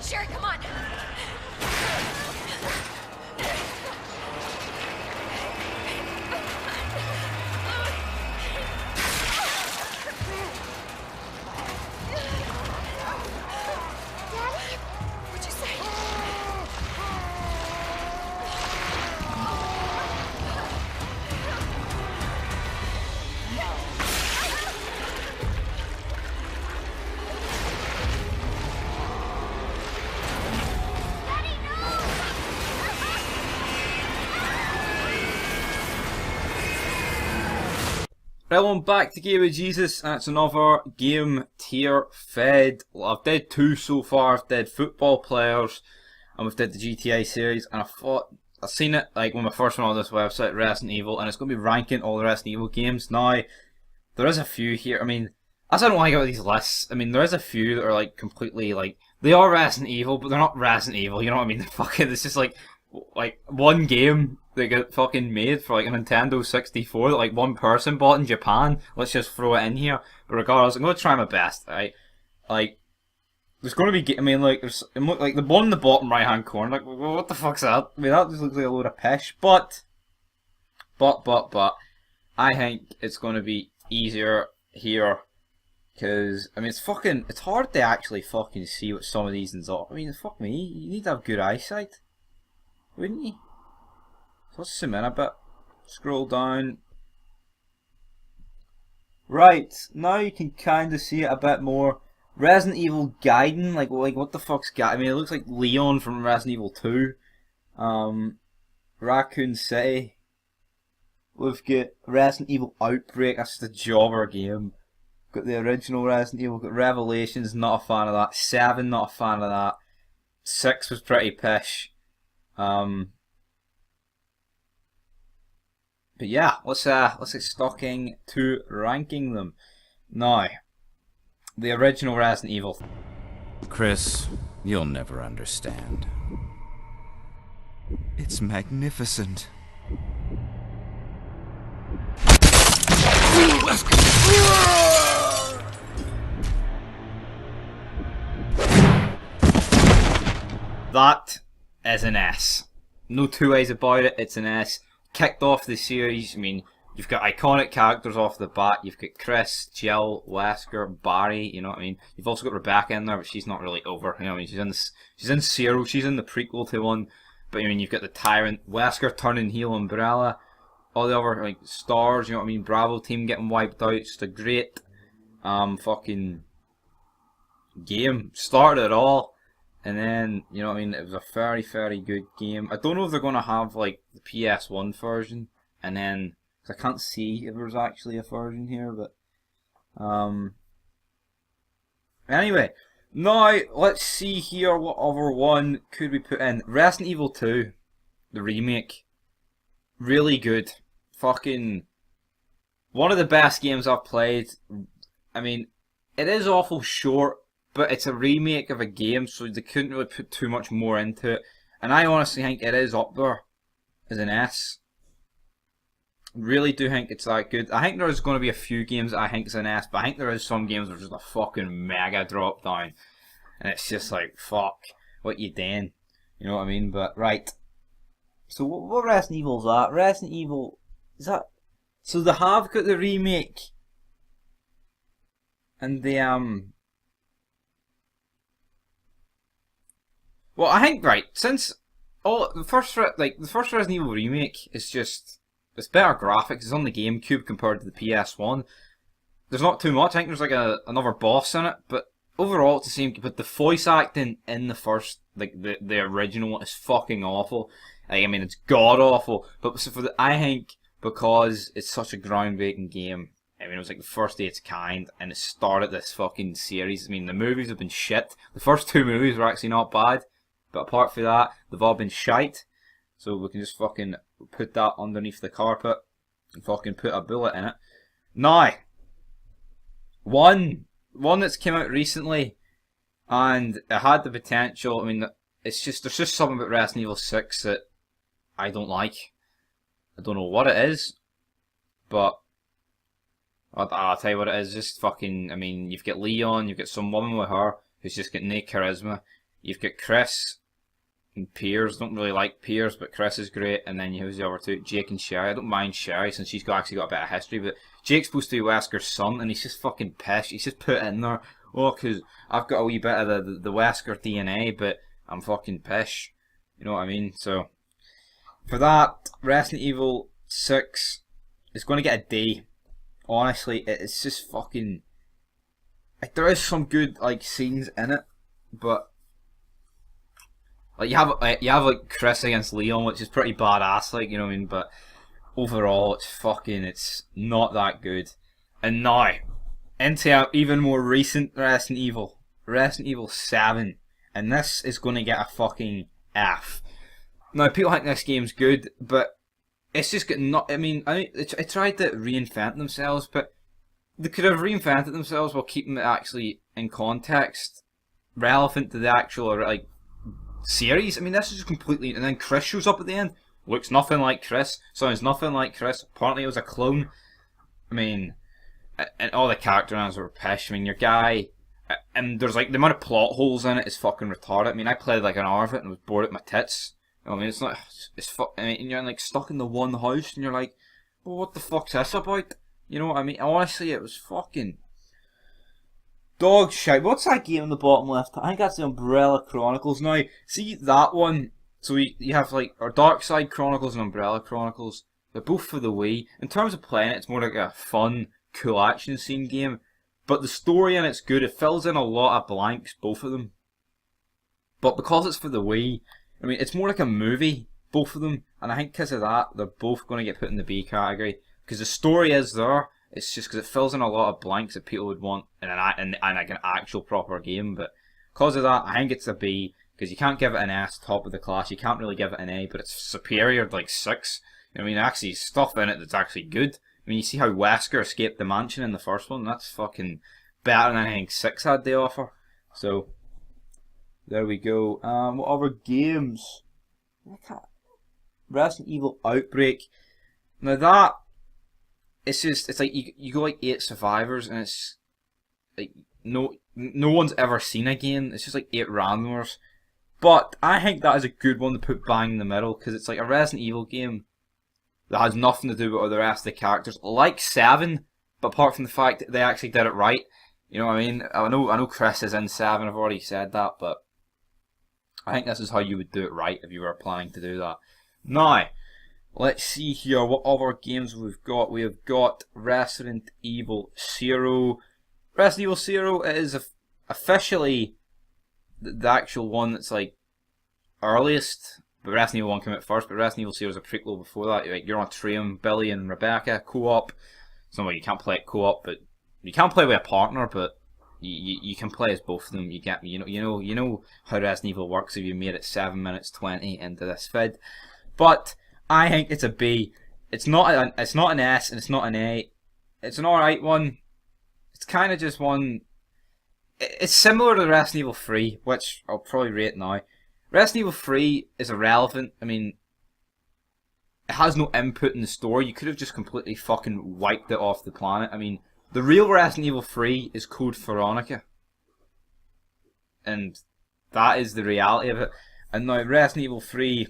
Sherry, come on. Daddy? What'd you say? Right, I'm back to Game with Jesus, and it's another game tier fed. I've did two so far. I've did football players, and we've did the GTA series, and I thought, I've seen it like when my first one on this website, Resident Evil, and it's going to be ranking all the Resident Evil games. Now, there is a few here, I mean, as I don't want to get these lists, I mean, there is a few that are like completely like, they are Resident Evil, but they're not Resident Evil, you know what I mean? They're fucking, it's just like one game that got fucking made for like a Nintendo 64 that like one person bought in Japan. Let's just throw it in here. But regardless, I'm going to try my best, right? Like, there's going to be, I mean, like, there's, like, the one in the bottom right hand corner, like, well, what the fuck's that? I mean, that just looks like a load of pish. But, I think it's going to be easier here. Because, I mean, it's hard to actually fucking see what some of these things are. I mean, fuck me, you need to have good eyesight. Wouldn't you? So let's zoom in a bit. Scroll down. Right, now you can kind of see it a bit more. Resident Evil Gaiden, like what the fuck's Gaiden? I mean, it looks like Leon from Resident Evil 2. Raccoon City. We've got Resident Evil Outbreak, that's the jobber game. Got the original Resident Evil, got Revelations, not a fan of that. 7, not a fan of that. 6 was pretty pish. But yeah, let's get stocking to ranking them. Now, the original Resident Evil. Chris, you'll never understand. It's magnificent. That is an S. No two ways about it, it's an S. Kicked off the series, I mean, you've got iconic characters off the bat. You've got Chris, Jill, Wesker, Barry, you know what I mean? You've also got Rebecca in there, but she's not really over, you know what I mean? She's in Zero, she's in the prequel to one. But I mean, you've got the Tyrant, Wesker turning heel, Umbrella, all the other, like, stars, you know what I mean? Bravo team getting wiped out. It's a great, fucking game. Started it all. And then, you know what I mean, it was a very, very good game. I don't know if they're going to have, like, the PS1 version, and then, because I can't see if there's actually a version here, but, anyway, now, let's see here what other one could we put in. Resident Evil 2, the remake, really good. Fucking, one of the best games I've played. I mean, it is awful short, but it's a remake of a game, so they couldn't really put too much more into it. And I honestly think it is up there as an S. Really do think it's that good. I think there's going to be a few games that I think is an S, but I think there is some games that are just a fucking mega drop down. And it's just like, fuck, what you doing? You know what I mean? But, right. So what Resident Evil is that? Resident Evil, is that... So they have got the remake. And the, well, I think, right, since the first Resident Evil remake is just, it's better graphics. It's on the GameCube compared to the PS1. There's not too much. I think there's like another boss in it, but overall it's the same. But the voice acting in the first, like the original one, is fucking awful. Like, I mean, it's god awful. But so I think because it's such a groundbreaking game. I mean, it was like the first of its kind, and it started this fucking series. I mean, the movies have been shit. The first 2 movies were actually not bad. But apart from that, they've all been shite. So we can just fucking put that underneath the carpet and fucking put a bullet in it. Now, one that's came out recently, and it had the potential. I mean, there's just something about Resident Evil 6 that I don't like. I don't know what it is, but I'll tell you what it is. Just fucking, I mean, you've got Leon, you've got some woman with her who's just got no charisma. You've got Chris and Piers. Don't really like Piers, but Chris is great. And then you have the other two, Jake and Sherry. I don't mind Sherry since she's actually got a bit of history, but Jake's supposed to be Wesker's son, and he's just fucking pissed. He's just put in there, oh, because I've got a wee bit of the Wesker DNA, but I'm fucking pish. You know what I mean? So, for that, Resident Evil 6 is going to get a D. Honestly, it's just fucking... Like, there is some good, like, scenes in it, but... Like, you have like, Chris against Leon, which is pretty badass, like, you know what I mean? But, overall, it's not that good. And now, into an even more recent Resident Evil 7. And this is going to get a fucking F. Now, people think this game's good, but it's just got not. I mean, they tried to reinvent themselves, but they could have reinvented themselves while keeping it actually in context, relevant to the actual like series. I mean, this is just completely. And then Chris shows up at the end, looks nothing like Chris, sounds nothing like Chris. Apparently, it was a clone. I mean, and all the character names were pish. I mean, your guy. And there's like the amount of plot holes in it is fucking retarded. I mean, I played like an hour of it and was bored at my tits. I mean, it's not. I mean, you're like stuck in the one house and you're like, well, what the fuck's this about? You know what I mean? Honestly, it was fucking dog shit. What's that game in the bottom left? I think that's the Umbrella Chronicles. Now, see that one. So you have like our Dark Side Chronicles and Umbrella Chronicles. They're both for the Wii. In terms of playing it, it's more like a fun, cool action scene game. But the story in it's good. It fills in a lot of blanks, both of them. But because it's for the Wii, I mean, it's more like a movie, both of them. And I think because of that, they're both going to get put in the B category. Because the story is there. It's just because it fills in a lot of blanks that people would want in like an actual proper game. But because of that, I think it's a B. Because you can't give it an S, top of the class. You can't really give it an A, but it's superior to like 6. I mean, actually, stuff in it that's actually good. I mean, you see how Wesker escaped the mansion in the first one? That's fucking better than anything 6 had to offer. So, there we go. What other games? Resident Evil Outbreak. Now that, it's like you go like 8 survivors and it's like no one's ever seen again. It's just like 8 randomers. But I think that is a good one to put bang in the middle because it's like a Resident Evil game that has nothing to do with the rest of the characters, like 7, but apart from the fact that they actually did it right. You know what I mean? I know Chris is in 7, I've already said that, but I think this is how you would do it right if you were planning to do that. Now, let's see here what other games we've got. We have got Resident Evil 0. Resident Evil 0 is officially the actual one that's like earliest. But Resident Evil 1 came out first, but Resident Evil 0 is a prequel before that. You're on Trium, Billy and Rebecca, co-op. It's not like you can't play it co-op, but you can play with a partner, but you can play as both of them. You get me? You know how Resident Evil works if you made it 7 minutes 20 into this vid. But I think it's a B. It's not an S and it's not an A. It's an alright one. It's kind of just one. It's similar to Resident Evil 3, which I'll probably rate now. Resident Evil 3 is irrelevant. I mean, it has no input in the story. You could have just completely fucking wiped it off the planet. I mean, the real Resident Evil 3 is Code Veronica. And that is the reality of it. And now Resident Evil 3,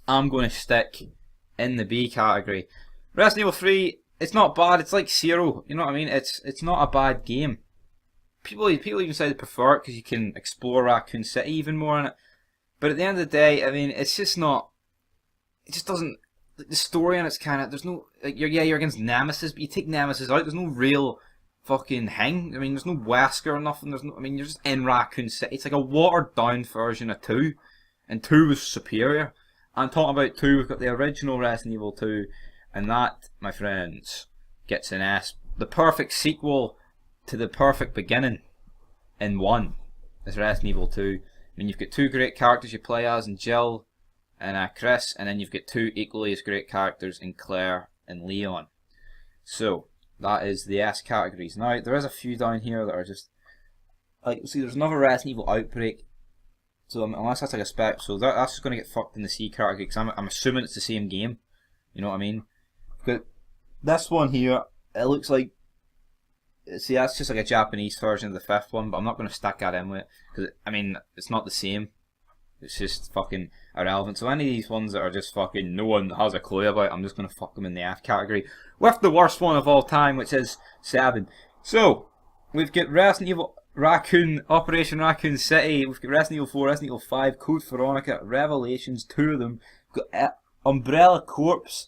I'm going to stick in the B category. Resident Evil 3, it's not bad. It's like 0. You know what I mean? It's not a bad game. People even say they prefer it because you can explore Raccoon City even more in it. But at the end of the day, I mean, it's just not. It just doesn't. The story in it's kind of. There's no. Like, you're against Nemesis, but you take Nemesis out. There's no real fucking hang. I mean, there's no Wesker or nothing. There's no. I mean, you're just in Raccoon City. It's like a watered down version of 2, and 2 was superior. I'm talking about 2. We've got the original Resident Evil 2, and that, my friends, gets an S. The perfect sequel to the perfect beginning in 1 is Resident Evil 2. I mean, you've got 2 great characters you play as in Jill and Chris, and then you've got 2 equally as great characters in Claire and Leon. So, that is the S categories. Now, there is a few down here that are just, like, see, there's another Resident Evil Outbreak, so unless that's like a spec, so that's just going to get fucked in the C category, because I'm assuming it's the same game, you know what I mean? But this one here, it looks like see, that's just like a Japanese version of the fifth one, but I'm not going to stack that in with it because I mean it's not the same. It's just fucking irrelevant. So any of these ones that are just fucking no one has a clue about, I'm just going to fuck them in the F category with the worst one of all time, which is 7. So we've got Resident Evil Operation Raccoon City. We've got Resident Evil 4, Resident Evil 5, Code Veronica, Revelations, 2 of them. We've got Umbrella Corps.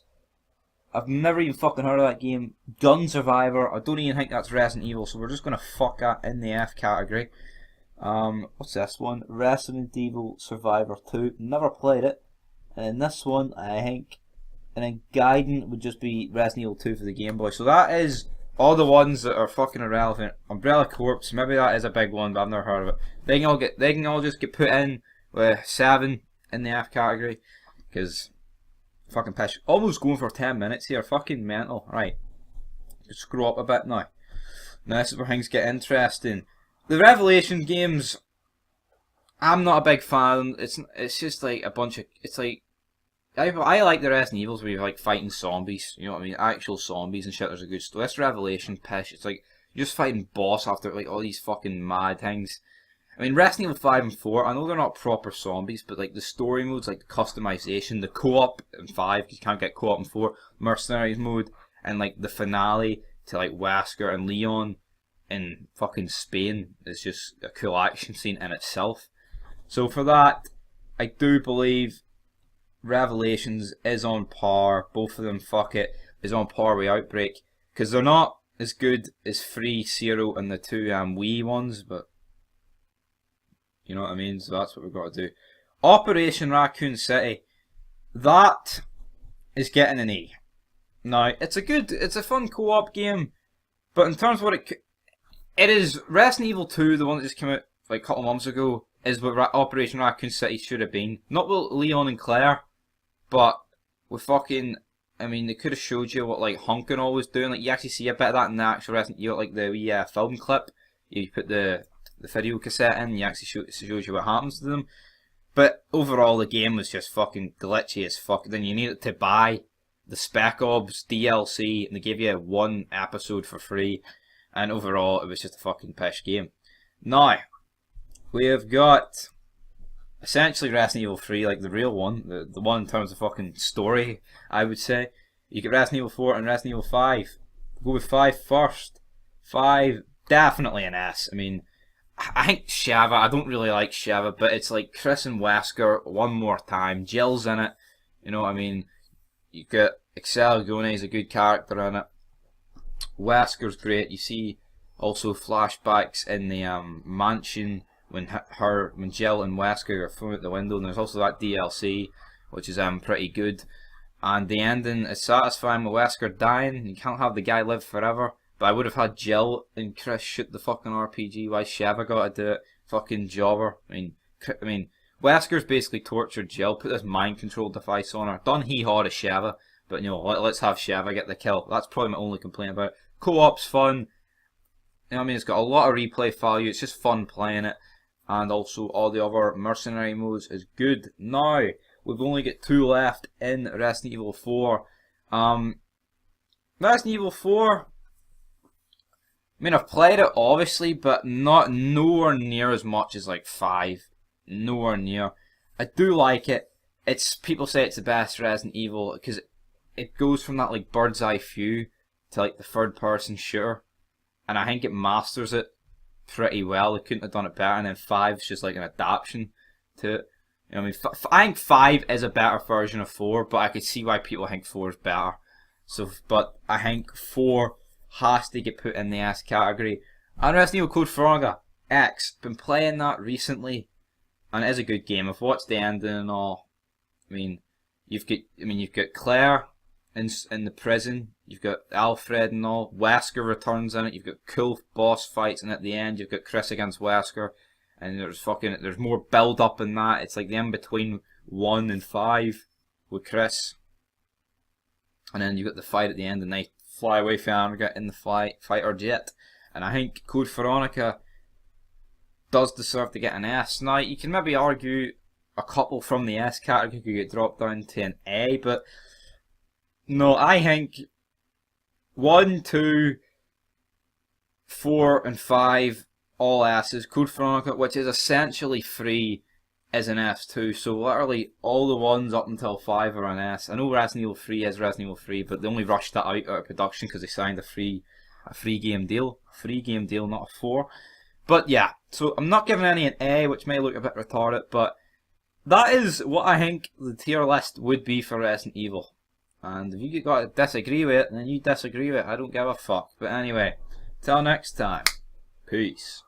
I've never even fucking heard of that game. Gun Survivor. I don't even think that's Resident Evil, so we're just gonna fuck that in the F category. What's this one? Resident Evil Survivor 2. Never played it. And this one, I think, and then Gaiden would just be Resident Evil 2 for the Game Boy. So that is all the ones that are fucking irrelevant. Umbrella Corps, maybe that is a big one, but I've never heard of it. They can all just get put in with 7 in the F category, because fucking pish. Almost going for 10 minutes here. Fucking mental. Right. Just screw up a bit now. Now this is where things get interesting. The Revelation games, I'm not a big fan. It's just like a bunch of. It's like I like the Resident Evils where you're like fighting zombies. You know what I mean? Actual zombies and shit. There's a good story. This Revelation pish. It's like you're just fighting boss after like all these fucking mad things. I mean, Resident Evil 5 and 4, I know they're not proper zombies, but like the story modes, like the customization, the co-op in 5, because you can't get co-op in 4, Mercenaries mode, and like the finale to like Wesker and Leon in fucking Spain is just a cool action scene in itself. So for that, I do believe Revelations is on par, both of them, fuck it, is on par with Outbreak, because they're not as good as Free, Zero, and the 2 Wii ones, but you know what I mean? So that's what we've got to do. Operation Raccoon City. That is getting an E. Now, it's a fun co-op game, but in terms of what it is Resident Evil 2, the one that just came out like a couple of months ago, is what Operation Raccoon City should have been. Not with Leon and Claire, but with fucking, I mean, they could have showed you what like Hunk and all was doing. Like you actually see a bit of that in the actual Resident Evil, like the wee film clip. You put the video cassette in, you actually shows you what happens to them. But overall, the game was just fucking glitchy as fuck. Then you needed to buy the Spec Ops DLC, and they gave you 1 episode for free. And overall, it was just a fucking pish game. Now, we have got essentially Resident Evil 3, like the real one, the one in terms of fucking story, I would say. You get Resident Evil 4 and Resident Evil 5. Go with 5 first. 5, definitely an S. I mean, I think Sheva, I don't really like Sheva, but it's like Chris and Wesker one more time. Jill's in it, you know what I mean? You get Excel Gone is a good character in it. Wesker's great. You see also flashbacks in the mansion when Jill and Wesker are thrown out the window, and there's also that DLC which is pretty good. And the ending is satisfying with Wesker dying. You can't have the guy live forever. But I would have had Jill and Chris shoot the fucking RPG. Why Sheva got to do it? Fucking jobber. I mean, Wesker's basically tortured Jill, put this mind control device on her. Done hee-haw to Sheva, but you know, let's have Sheva get the kill. That's probably my only complaint about it. Co-op's fun. You know what I mean? It's got a lot of replay value. It's just fun playing it. And also all the other mercenary modes is good. Now, we've only got 2 left in Resident Evil 4. Resident Evil 4... I mean, I've played it obviously, but nowhere near as much as like 5. Nowhere near. I do like it. People say it's the best Resident Evil because it goes from that like bird's eye view to like the third person shooter, and I think it masters it pretty well. They couldn't have done it better. And then 5's just like an adaptation to it. You know what I mean? I think 5 is a better version of 4, but I could see why people think 4 is better. So, but I think 4 has to get put in the S category. And Resident Evil Code Veronica X, been playing that recently, and it is a good game. I've watched the ending and all. I mean, you've got Claire in the prison. You've got Alfred and all. Wesker returns in it. You've got cool boss fights, and at the end you've got Chris against Wesker. And there's more build up in that. It's like the in between 1 and 5 with Chris, and then you got the fight at the end, and they fly away from America in the fighter jet. And I think Code Veronica does deserve to get an S. Now, you can maybe argue a couple from the S category could get dropped down to an A, but no, I think 1, 2, 4 and 5, all S's. Code Veronica, which is essentially free, is an S too. So literally all the ones up until 5 are an S. I know Resident Evil 3 is Resident Evil 3, but they only rushed that out of production because they signed a free game deal. A free game deal, not a 4. But yeah, so I'm not giving any an A, which may look a bit retarded, but that is what I think the tier list would be for Resident Evil. And if you got to disagree with it, then you disagree with it. I don't give a fuck. But anyway, till next time, peace.